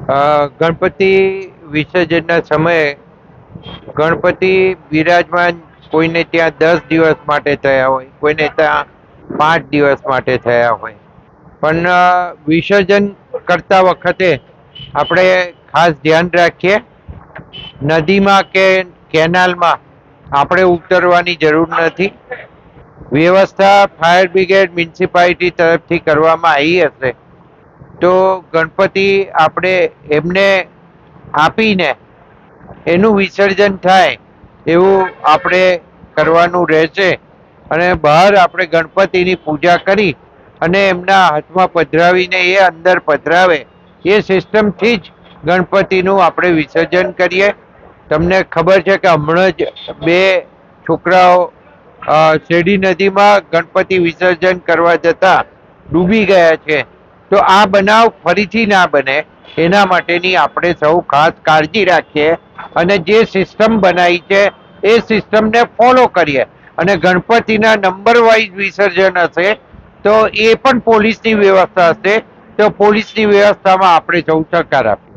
ગણપતિ વિસર્જનના સમયે ગણપતિ બિરાજમાન કોઈને ત્યાં 10 દિવસ માટે થયા હોય, કોઈને ત્યાં 5 દિવસ માટે થયા હોય, પણ વિસર્જન કરતા વખતે આપણે ખાસ ધ્યાન રાખીએ, નદીમાં કે કેનાલમાં આપણે ઉતરવાની જરૂર નથી. વ્યવસ્થા ફાયર બ્રિગેડ મ્યુનિસિપાલિટી તરફથી કરવામાં આવી હશે તો ગણપતિ આપણે એમને આપીને એનું વિસર્જન થાય એવું આપણે કરવાનું રહેશે. અને બહાર આપણે ગણપતિની પૂજા કરી અને એમના હાથમાં પધરાવીને એ અંદર પધરાવે એ સિસ્ટમથી જ ગણપતિનું આપણે વિસર્જન કરીએ. તમને ખબર છે કે હમણાં જ બે છોકરાઓ શેરડી નદીમાં ગણપતિ વિસર્જન કરવા જતા ડૂબી ગયા છે. તો આ બનાવ ફરીથી ના બને એના માટેની આપણે સૌ ખાસ કાળજી રાખીએ અને જે સિસ્ટમ બનાવી છે એ સિસ્ટમને ફોલો કરીએ. અને ગણપતિના નંબર વાઇઝ વિસર્જન હશે તો એ પણ પોલીસની વ્યવસ્થા હશે, તો પોલીસની વ્યવસ્થામાં આપણે સૌ સહકાર આપીએ.